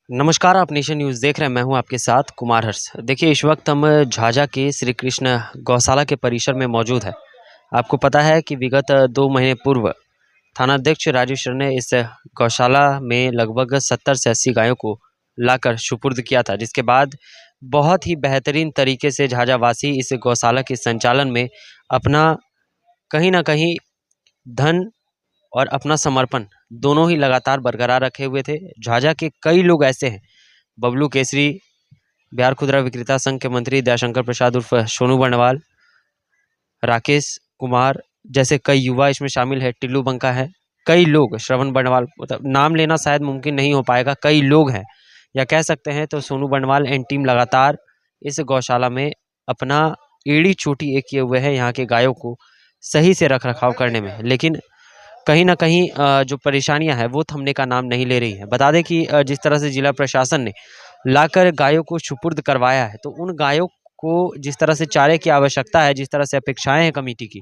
नमस्कार, आप nation news देख रहे हैं। मैं हूं आपके साथ कुमार हर्ष। देखिए, इस वक्त हम झाझा के श्री कृष्ण गौशाला के परिसर में मौजूद है। आपको पता है कि विगत 2 महीने पूर्व थानाध्यक्ष राजेश सर ने इस गौशाला में लगभग 70 से 80 गायों को लाकर सुपुर्द किया था, जिसके बाद बहुत ही बेहतरीन तरीके से झाझा वासी इस गौशाला के संचालन में अपना कहीं न कहीं धन और अपना समर्पण दोनों ही लगातार बरकरार रखे हुए थे। झाझा के कई लोग ऐसे हैं, बबलू केसरी, बिहार खुदरा विक्रेता संघ के मंत्री दयाशंकर प्रसाद उर्फ सोनू बंडवाल, राकेश कुमार जैसे कई युवा इसमें शामिल है, टिल्लू बंका है, कई लोग, श्रवण बंडवाल, मतलब नाम लेना शायद मुमकिन नहीं हो पाएगा, कई लोग हैं, या कह सकते हैं तो सोनू बंडवाल एंड टीम लगातार इस गौशाला में अपना एड़ी चोटी एक किए हुए हैं यहाँ के गायों को सही से रख रखाव करने में। लेकिन कहीं न कहीं जो परेशानियाँ हैं वो थमने का नाम नहीं ले रही हैं। बता दें कि जिस तरह से जिला प्रशासन ने लाकर गायों को सुपुर्द करवाया है, तो उन गायों को जिस तरह से चारे की आवश्यकता है, जिस तरह से अपेक्षाएँ हैं कमेटी की,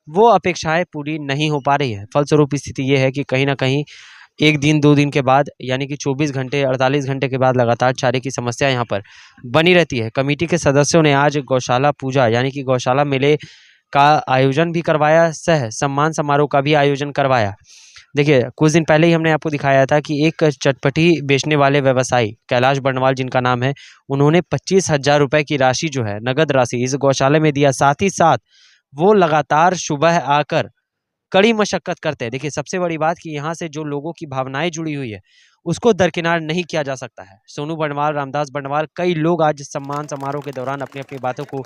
वो अपेक्षाएँ पूरी नहीं हो पा रही हैं। फलस्वरूप स्थिति ये है कि कहीं न कहीं 1 दिन 2 दिन के बाद, यानी कि 24 घंटे 48 घंटे के बाद लगातार चारे की समस्या यहाँ पर बनी रहती है। कमेटी के सदस्यों ने आज गौशाला पूजा यानी कि गौशाला मेले का आयोजन भी करवाया, सह सम्मान समारोह का भी आयोजन करवाया। देखिए, कुछ दिन पहले ही हमने आपको दिखाया था कि एक चटपटी बेचने वाले व्यवसायी कैलाश बर्णवाल जिनका नाम है, उन्होंने 25,000 रुपए की राशि जो है, नगद राशि इस गौशाला में दिया। साथ ही साथ वो लगातार सुबह आकर कड़ी मशक्कत करते हैं। देखिए, सबसे बड़ी बात कि यहाँ से जो लोगों की भावनाएँ जुड़ी हुई है, उसको दरकिनार नहीं किया जा सकता है। सोनू बंडवाल, रामदास बंडवाल, कई लोग आज सम्मान समारोह के दौरान अपनी-अपनी बातों को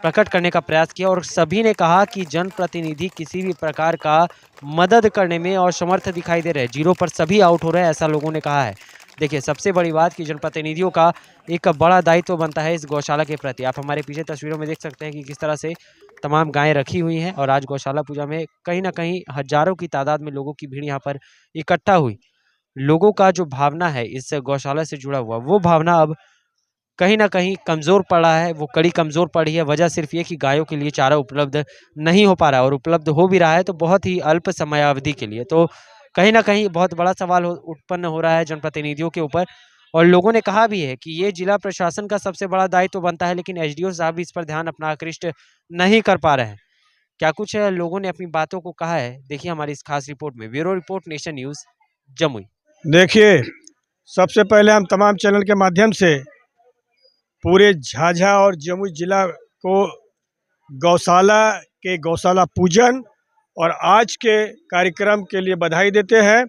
प्रकट करने का प्रयास किया और सभी ने कहा कि जनप्रतिनिधि किसी भी प्रकार का मदद करने में असमर्थ दिखाई दे रहे हैं, जीरो पर सभी आउट हो रहे हैं, ऐसा लोगों ने कहा है। देखिए, सबसे बड़ी बात कि जनप्रतिनिधियों का एक बड़ा दायित्व बनता है इस गौशाला के प्रति। आप हमारे पीछे तस्वीरों में देख सकते हैं कि किस तरह से तमाम गायें रखी हुई हैं और आज गौशाला पूजा में कहीं न कहीं हज़ारों की तादाद में लोगों की भीड़ यहाँ पर इकट्ठा हुई। लोगों का जो भावना है इस गौशाला से जुड़ा हुआ, वो भावना अब कहीं न कहीं कमज़ोर पड़ा है, वो कड़ी कमज़ोर पड़ी है। वजह सिर्फ़ ये कि गायों के लिए चारा उपलब्ध नहीं हो पा रहा है और उपलब्ध हो भी रहा है तो बहुत ही अल्प समयावधि के लिए। तो कहीं न कहीं बहुत बड़ा सवाल उत्पन्न हो रहा है जनप्रतिनिधियों के ऊपर और लोगों ने कहा भी है कि ये जिला प्रशासन का सबसे बड़ा दायित्व बनता है, लेकिन एसडीओ साहब भी इस पर ध्यान अपना आकृष्ट नहीं कर पा रहे हैं। क्या कुछ लोगों ने अपनी बातों को कहा है? देखिए हमारी इस खास रिपोर्ट में। Bureau report, nation news, Jamui. देखिए, सबसे पहले हम तमाम चैनल के माध्यम से पूरे झाझा और जमुई जिला को गौशाला पूजन और आज के कार्यक्रम के लिए बधाई देते हैं।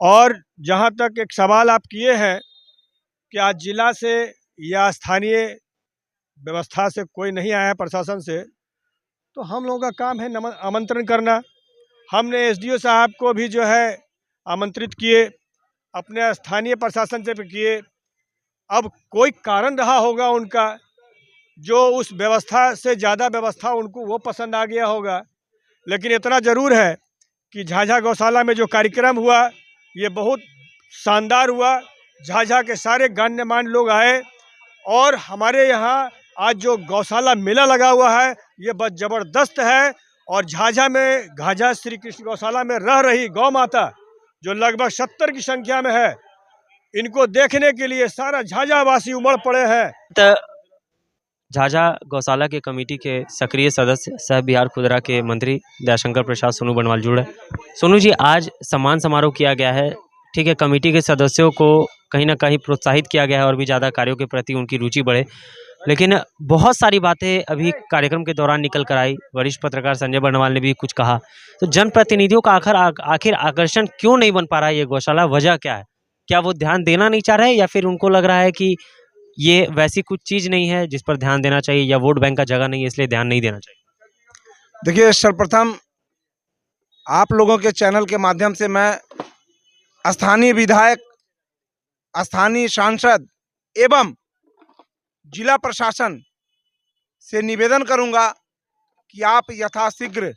और जहां तक एक सवाल आप किए हैं कि आज जिला से या स्थानीय व्यवस्था से कोई नहीं आया, प्रशासन से, तो हम लोगों का काम है आमंत्रण करना। हमने एसडीओ साहब को भी जो है आमंत्रित किए, अपने स्थानीय प्रशासन से भी किए। अब कोई कारण रहा होगा उनका, जो उस व्यवस्था से ज़्यादा व्यवस्था उनको वो पसंद आ गया होगा। लेकिन इतना ज़रूर है कि झाझा गौशाला में जो कार्यक्रम हुआ ये बहुत शानदार हुआ। झाझा के सारे गण्यमान्य लोग आए और हमारे यहाँ आज जो गौशाला मेला लगा हुआ है ये बहुत ज़बरदस्त है। और झाझा श्री कृष्ण गौशाला में रह रही गौ माता जो लगभग 70 की संख्या में है, इनको देखने के लिए सारा झाझा वासी उमड़ पड़े हैं। तो झाझा गौशाला के कमेटी के सक्रिय सदस्य सह बिहार खुदरा के मंत्री दयाशंकर प्रसाद सोनू बनवाल जुड़े। सोनू जी, आज सम्मान समारोह किया गया है, ठीक है, कमेटी के सदस्यों को कहीं ना कहीं प्रोत्साहित किया गया है और भी ज़्यादा कार्यों के प्रति उनकी रुचि बढ़े, लेकिन बहुत सारी बातें अभी कार्यक्रम के दौरान निकल कर आई। वरिष्ठ पत्रकार संजय बर्णवाल ने भी कुछ कहा। तो जनप्रतिनिधियों का आखिर आकर्षण क्यों नहीं बन पा रहा है ये गौशाला? वजह क्या है? क्या वो ध्यान देना नहीं चाह रहे हैं या फिर उनको लग रहा है कि ये वैसी कुछ चीज़ नहीं है जिस पर ध्यान देना चाहिए, या वोट बैंक का जगह नहीं है इसलिए ध्यान नहीं देना चाहिए? देखिए, सर्वप्रथम आप लोगों के चैनल के माध्यम से मैं स्थानीय विधायक, स्थानीय सांसद एवं जिला प्रशासन से निवेदन करूंगा कि आप यथाशीघ्र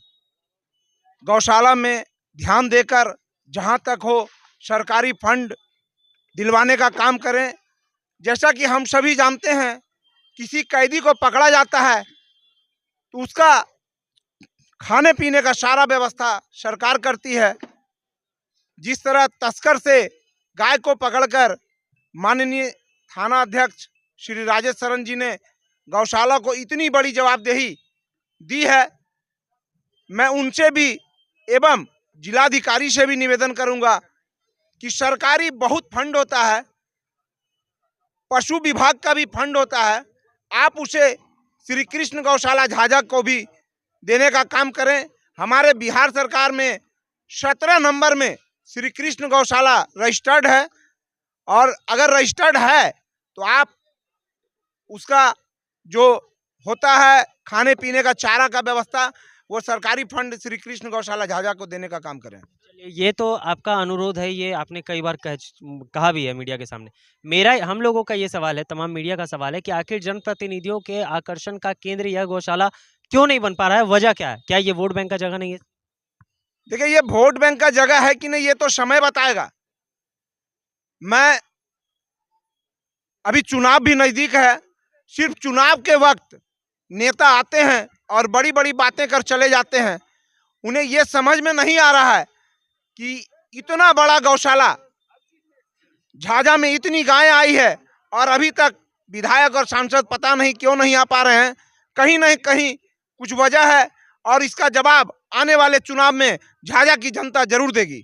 गौशाला में ध्यान देकर जहां तक हो सरकारी फंड दिलवाने का काम करें। जैसा कि हम सभी जानते हैं, किसी कैदी को पकड़ा जाता है तो उसका खाने पीने का सारा व्यवस्था सरकार करती है। जिस तरह तस्कर से गाय को पकड़कर माननीय थाना अध्यक्ष श्री राजेश शरण जी ने गौशाला को इतनी बड़ी जवाबदेही दी है, मैं उनसे भी एवं जिलाधिकारी से भी निवेदन करूंगा कि सरकारी बहुत फंड होता है, पशु विभाग का भी फंड होता है, आप उसे श्री कृष्ण गौशाला झाझा को भी देने का काम करें। हमारे बिहार सरकार में 17 नंबर में श्री कृष्ण गौशाला रजिस्टर्ड है, और अगर रजिस्टर्ड है तो आप उसका जो होता है खाने पीने का चारा का व्यवस्था, वो सरकारी फंड श्री कृष्ण गौशाला झाझा को देने का काम करें। चलिए, ये तो आपका अनुरोध है, ये आपने कई बार कहा भी है मीडिया के सामने। हम लोगों का ये सवाल है, तमाम मीडिया का सवाल है कि आखिर जनप्रतिनिधियों के आकर्षण का केंद्र यह गौशाला क्यों नहीं बन पा रहा है? वजह क्या है? क्या ये वोट बैंक का जगह नहीं है? देखिए, ये वोट बैंक का जगह है कि नहीं, ये तो समय बताएगा। मैं अभी चुनाव भी नजदीक है, सिर्फ चुनाव के वक्त नेता आते हैं और बड़ी बड़ी बातें कर चले जाते हैं। उन्हें ये समझ में नहीं आ रहा है कि इतना बड़ा गौशाला झाझा में, इतनी गायें आई है और अभी तक विधायक और सांसद पता नहीं क्यों नहीं आ पा रहे हैं। कहीं नहीं कहीं कुछ वजह है, और इसका जवाब आने वाले चुनाव में झाझा की जनता जरूर देगी।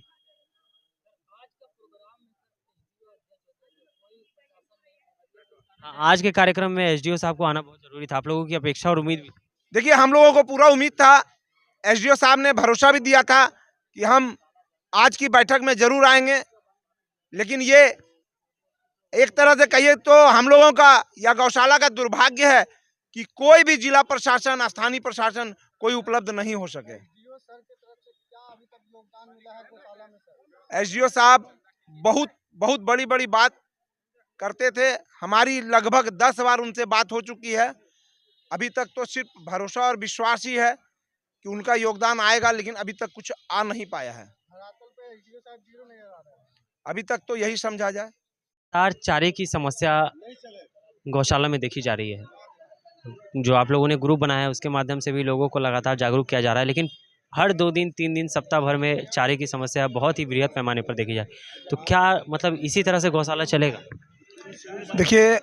आज के कार्यक्रम में एसडीओ साहब को आना बहुत जरूरी था, आप लोगों की अपेक्षा और उम्मीद भी। देखिए, हम लोगों को पूरा उम्मीद था, एसडीओ साहब ने भरोसा भी दिया था कि हम आज की बैठक में जरूर आएंगे, लेकिन ये एक तरह से कहिए तो हम लोगों का या गौशाला का दुर्भाग्य है कि कोई भी जिला प्रशासन, स्थानीय प्रशासन कोई उपलब्ध नहीं हो सके। एसडीओ साहब बहुत बहुत बड़ी बड़ी बात करते थे, हमारी लगभग 10 बार उनसे बात हो चुकी है। अभी तक तो सिर्फ भरोसा और विश्वास ही है कि उनका योगदान आएगा, लेकिन अभी तक कुछ आ नहीं पाया है। अभी तक तो यही समझा जाए। चारे की समस्या गौशाला में देखी जा रही है, जो आप लोगों ने ग्रुप बनाया है उसके माध्यम से भी लोगों को लगातार जागरूक किया जा रहा है, लेकिन हर 2 दिन 3 दिन सप्ताह भर में चारे की समस्या बहुत ही बृहद पैमाने पर देखी जाए, तो क्या मतलब इसी तरह से गौशाला चलेगा? देखिए,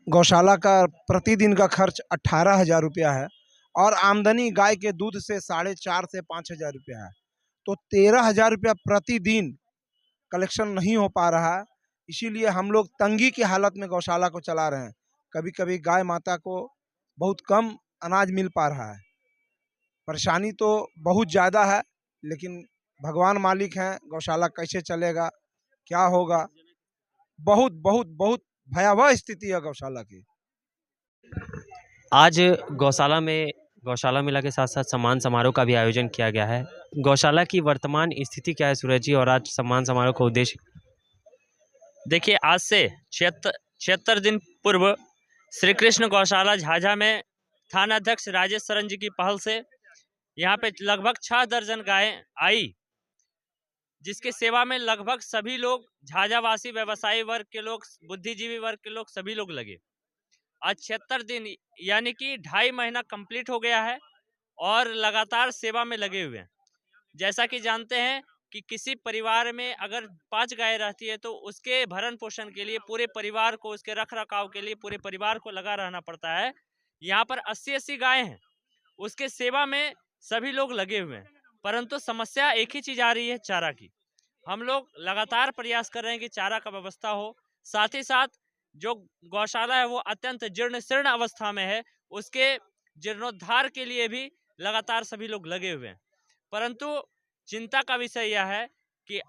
गौशाला का प्रतिदिन का खर्च 18,000 रुपया है, और आमदनी गाय के दूध से 4,500 से 5,000 रुपया है, तो 13,000 रुपया प्रतिदिन कलेक्शन नहीं हो पा रहा है। इसीलिए हम लोग तंगी की हालत में गौशाला को चला रहे हैं। कभी कभी गाय माता को बहुत कम अनाज मिल पा रहा है। परेशानी तो बहुत ज़्यादा है, लेकिन भगवान मालिक हैं, गौशाला कैसे चलेगा, क्या होगा, बहुत बहुत बहुत भयावह स्थिति है गौशाला की। आज गौशाला मेला के साथ साथ सम्मान समारोह का भी आयोजन किया गया है। गौशाला की वर्तमान स्थिति क्या है सूरज जी, और आज सम्मान समारोह का उद्देश्य? देखिए, आज से 76 दिन पूर्व श्री कृष्ण गौशाला झाझा में थाना अध्यक्ष राजेश शरण जी की पहल से यहाँ पे लगभग 6 दर्जन गायें आई, जिसके सेवा में लगभग सभी लोग, झाझावासी व्यवसायी वर्ग के लोग, बुद्धिजीवी वर्ग के लोग, सभी लोग लगे। आज 76 दिन यानी कि 2.5 महीना कंप्लीट हो गया है और लगातार सेवा में लगे हुए हैं। जैसा कि जानते हैं कि किसी परिवार में अगर 5 गाय रहती है तो उसके भरण पोषण के लिए पूरे परिवार को, उसके रख रखाव के लिए पूरे परिवार को लगा रहना पड़ता है। यहाँ पर 80-80 गायें हैं, उसके सेवा में सभी लोग लगे हुए हैं, परंतु समस्या एक ही चीज़ आ रही है, चारा की। हम लोग लगातार प्रयास कर रहे हैं कि चारा का व्यवस्था हो, साथ ही साथ जो गौशाला है वो अत्यंत जीर्ण शीर्ण अवस्था में है, उसके जीर्णोद्धार के लिए भी लगातार सभी लोग लगे हुए हैं। परंतु चिंता का विषय यह है कि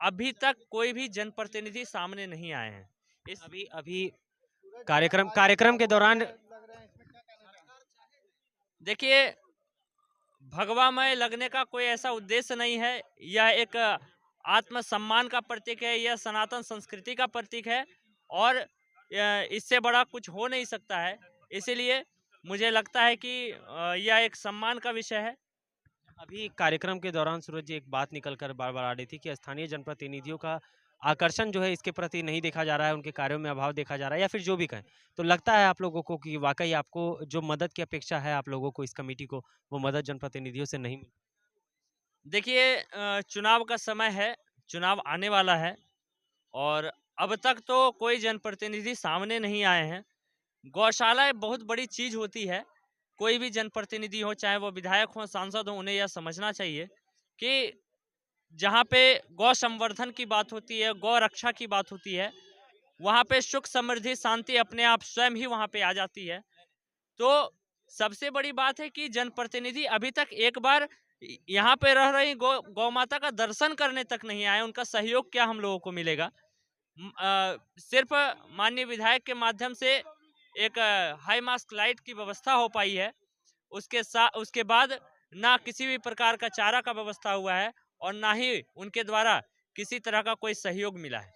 अभी तक कोई भी जनप्रतिनिधि सामने नहीं आए हैं। अभी कार्यक्रम के दौरान देखिए, भगवामय लगने का कोई ऐसा उद्देश्य नहीं है। यह एक आत्मसम्मान का प्रतीक है, यह सनातन संस्कृति का प्रतीक है और इससे बड़ा कुछ हो नहीं सकता है। इसीलिए मुझे लगता है कि यह एक सम्मान का विषय है। अभी कार्यक्रम के दौरान सूरज जी एक बात निकल कर बार बार आ रही थी कि स्थानीय जनप्रतिनिधियों का आकर्षण जो है इसके प्रति नहीं देखा जा रहा है, उनके कार्यों में अभाव देखा जा रहा है, या फिर जो भी कहें, तो लगता है आप लोगों को कि वाकई आपको जो मदद की अपेक्षा है आप लोगों को, इस कमेटी को, वो मदद जनप्रतिनिधियों से नहीं मिली? देखिए, चुनाव का समय है, चुनाव आने वाला है और अब तक तो कोई जनप्रतिनिधि सामने नहीं आए हैं। गौशाला बहुत बड़ी चीज होती है। कोई भी जनप्रतिनिधि हो, चाहे वो विधायक हो, सांसद हो, उन्हें यह समझना चाहिए कि जहाँ पे गौ संवर्धन की बात होती है, गौ रक्षा की बात होती है, वहाँ पे सुख समृद्धि शांति अपने आप स्वयं ही वहाँ पे आ जाती है। तो सबसे बड़ी बात है कि जनप्रतिनिधि अभी तक एक बार यहाँ पे रह रही गौ माता का दर्शन करने तक नहीं आए। उनका सहयोग क्या हम लोगों को मिलेगा? सिर्फ माननीय विधायक के माध्यम से एक हाई मास्क लाइट की व्यवस्था हो पाई है। उसके बाद ना किसी भी प्रकार का चारा का व्यवस्था हुआ है और ना ही उनके द्वारा किसी तरह का कोई सहयोग मिला है।